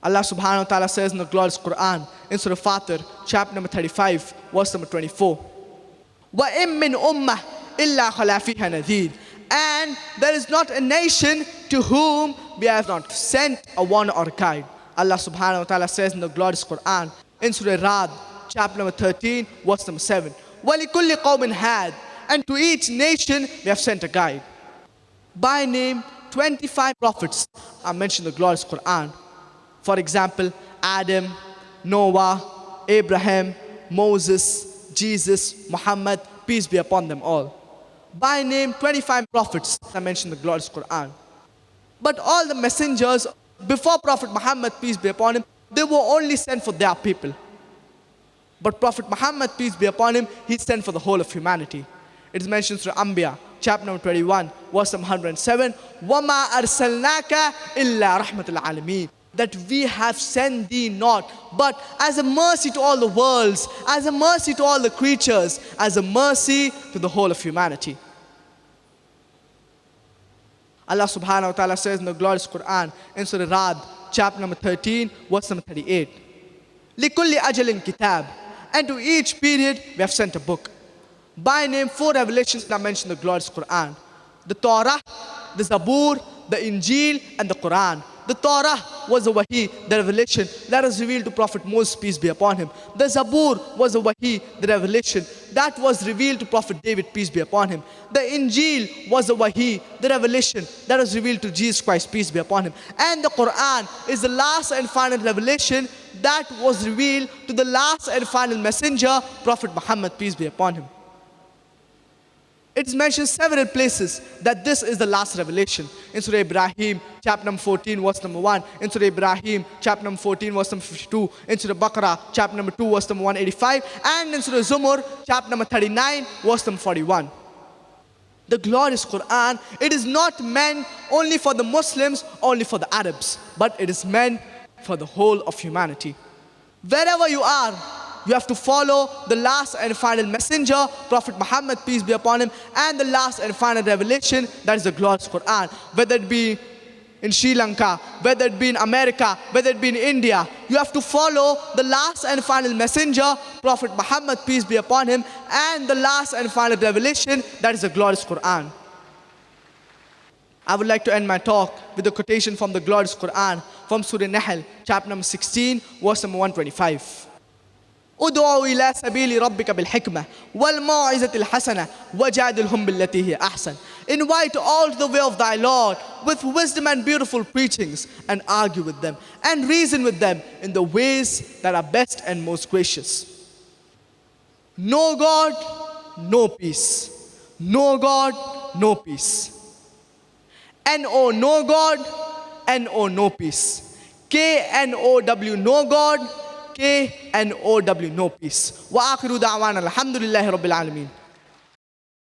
Allah subhanahu wa ta'ala says in the glorious Quran, in Surah Fatir, chapter number 35, verse number 24. وَإِن مِّنْ أُمَّةٍ إِلَّا خَلَا فِيهَا نَذِيرٌ. And there is not a nation to whom we have not sent a warner or a guide. Allah subhanahu wa ta'ala says in the glorious Quran, in Surah Ra'd, chapter number 13, verse number 7. وَلِكُلِّ قَوْمٍ هَادٍ. And to each nation we have sent a guide. By name, 25 prophets are mentioned in the glorious Quran. For example, Adam, Noah, Abraham, Moses, Jesus, Muhammad, peace be upon them all. By name, 25 prophets are mentioned in the glorious Quran. But all the messengers before Prophet Muhammad, peace be upon him, they were only sent for their people. But Prophet Muhammad, peace be upon him, he sent for the whole of humanity. It is mentioned through Anbiya, chapter number 21, verse 107. وَمَا أَرْسَلْنَاكَ إِلَّا رَحْمَةَ الْعَالَمِينَ. That we have sent thee not, but as a mercy to all the worlds, as a mercy to all the creatures, as a mercy to the whole of humanity. Allah subhanahu wa ta'ala says in the glorious Quran, in Surah Ra'd, chapter number 13, verse number 38. لِكُلِّ أَجَلٍ كِتَابٍ. And to each period we have sent a book. By name, 4 revelations are mentioned in the glorious Quran. The Torah, the Zabur, the Injil, and the Quran. The Torah was a wahi, the revelation that was revealed to Prophet Moses, peace be upon him. The Zabur was a wahi, the revelation that was revealed to Prophet David, peace be upon him. The Injil was a wahi, the revelation that was revealed to Jesus Christ, peace be upon him. And the Quran is the last and final revelation that was revealed to the last and final messenger, Prophet Muhammad, peace be upon him. It is mentioned several places that this is the last revelation. In Surah Ibrahim, chapter number 14, verse number 1. In Surah Ibrahim, chapter number 14, verse number 52. In Surah Baqarah, chapter number 2, verse number 185. And in Surah Zumur, chapter number 39, verse number 41. The glorious Quran, it is not meant only for the Muslims, only for the Arabs, but it is meant for the whole of humanity. Wherever you are, you have to follow the last and final messenger, Prophet Muhammad, peace be upon him, and the last and final revelation, that is the glorious Quran. Whether it be in Sri Lanka, whether it be in America, whether it be in India, you have to follow the last and final messenger, Prophet Muhammad, peace be upon him, and the last and final revelation, that is the glorious Quran. I would like to end my talk with a quotation from the glorious Quran, from Surah Nahl, chapter number 16, verse number 125. ادعوا إلى سبيل ربك بالحكمة والموعظة الحسنة وجادلهم بالتي هي أحسن. Invite all to the way of thy Lord with wisdom and beautiful preachings, and argue with them and reason with them in the ways that are best and most gracious. No God, no peace. No God, no peace. N-O, no God. N-O, no peace. K-N-O-W, no God. K-N-O-W, no peace. وآخر دعوانا الحمد لله رب العالمين.